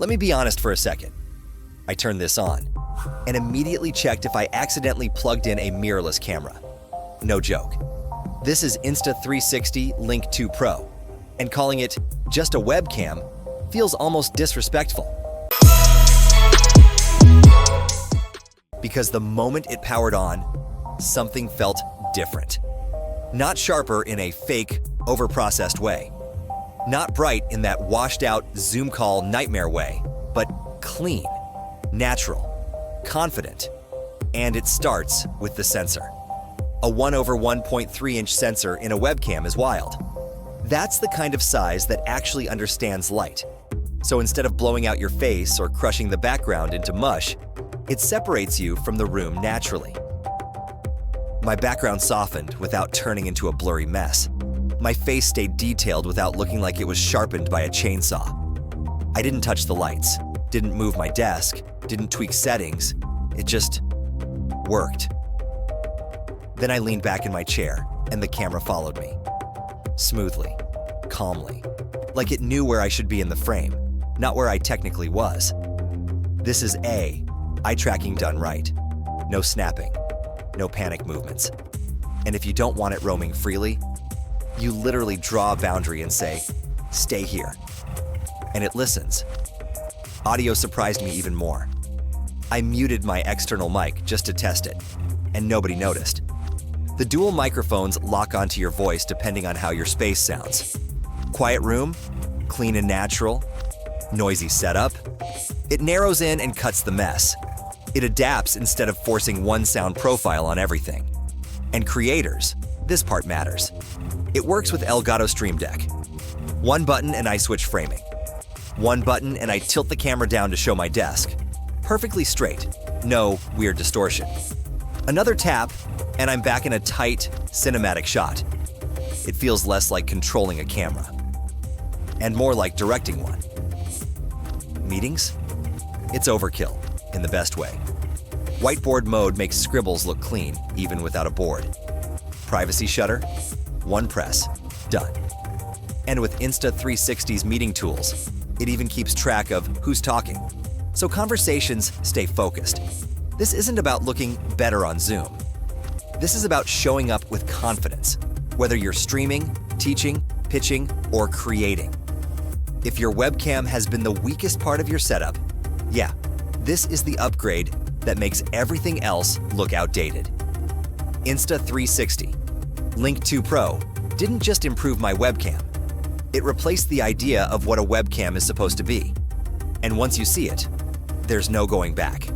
Let me be honest for a second. I turned this on and immediately checked if I accidentally plugged in a mirrorless camera. No joke. This is Insta360 Link 2 Pro, and calling it just a webcam feels almost disrespectful. Because the moment it powered on, something felt different. Not sharper in a fake, overprocessed way. Not bright in that washed-out Zoom call nightmare way, but clean, natural, confident. And it starts with the sensor. A 1/1.3-inch sensor in a webcam is wild. That's the kind of size that actually understands light. So instead of blowing out your face or crushing the background into mush, it separates you from the room naturally. My background softened without turning into a blurry mess. My face stayed detailed without looking like it was sharpened by a chainsaw. I didn't touch the lights, didn't move my desk, didn't tweak settings. It just worked. Then I leaned back in my chair, and the camera followed me. Smoothly, calmly, like it knew where I should be in the frame, not where I technically was. This is eye tracking done right. No snapping, no panic movements. And if you don't want it roaming freely, you literally draw a boundary and say, "Stay here." And it listens. Audio surprised me even more. I muted my external mic just to test it, and nobody noticed. The dual microphones lock onto your voice depending on how your space sounds. Quiet room, clean and natural, noisy setup. It narrows in and cuts the mess. It adapts instead of forcing one sound profile on everything. And creators, this part matters. It works with Elgato Stream Deck. One button and I switch framing. One button and I tilt the camera down to show my desk. Perfectly straight, no weird distortion. Another tap, and I'm back in a tight, cinematic shot. It feels less like controlling a camera, and more like directing one. Meetings? It's overkill, in the best way. Whiteboard mode makes scribbles look clean, even without a board. Privacy shutter? One press, done. And with Insta360's meeting tools, it even keeps track of who's talking. So conversations stay focused. This isn't about looking better on Zoom. This is about showing up with confidence, whether you're streaming, teaching, pitching, or creating. If your webcam has been the weakest part of your setup, yeah, this is the upgrade that makes everything else look outdated. Insta360 Link 2 Pro didn't just improve my webcam. It replaced the idea of what a webcam is supposed to be. And once you see it, there's no going back.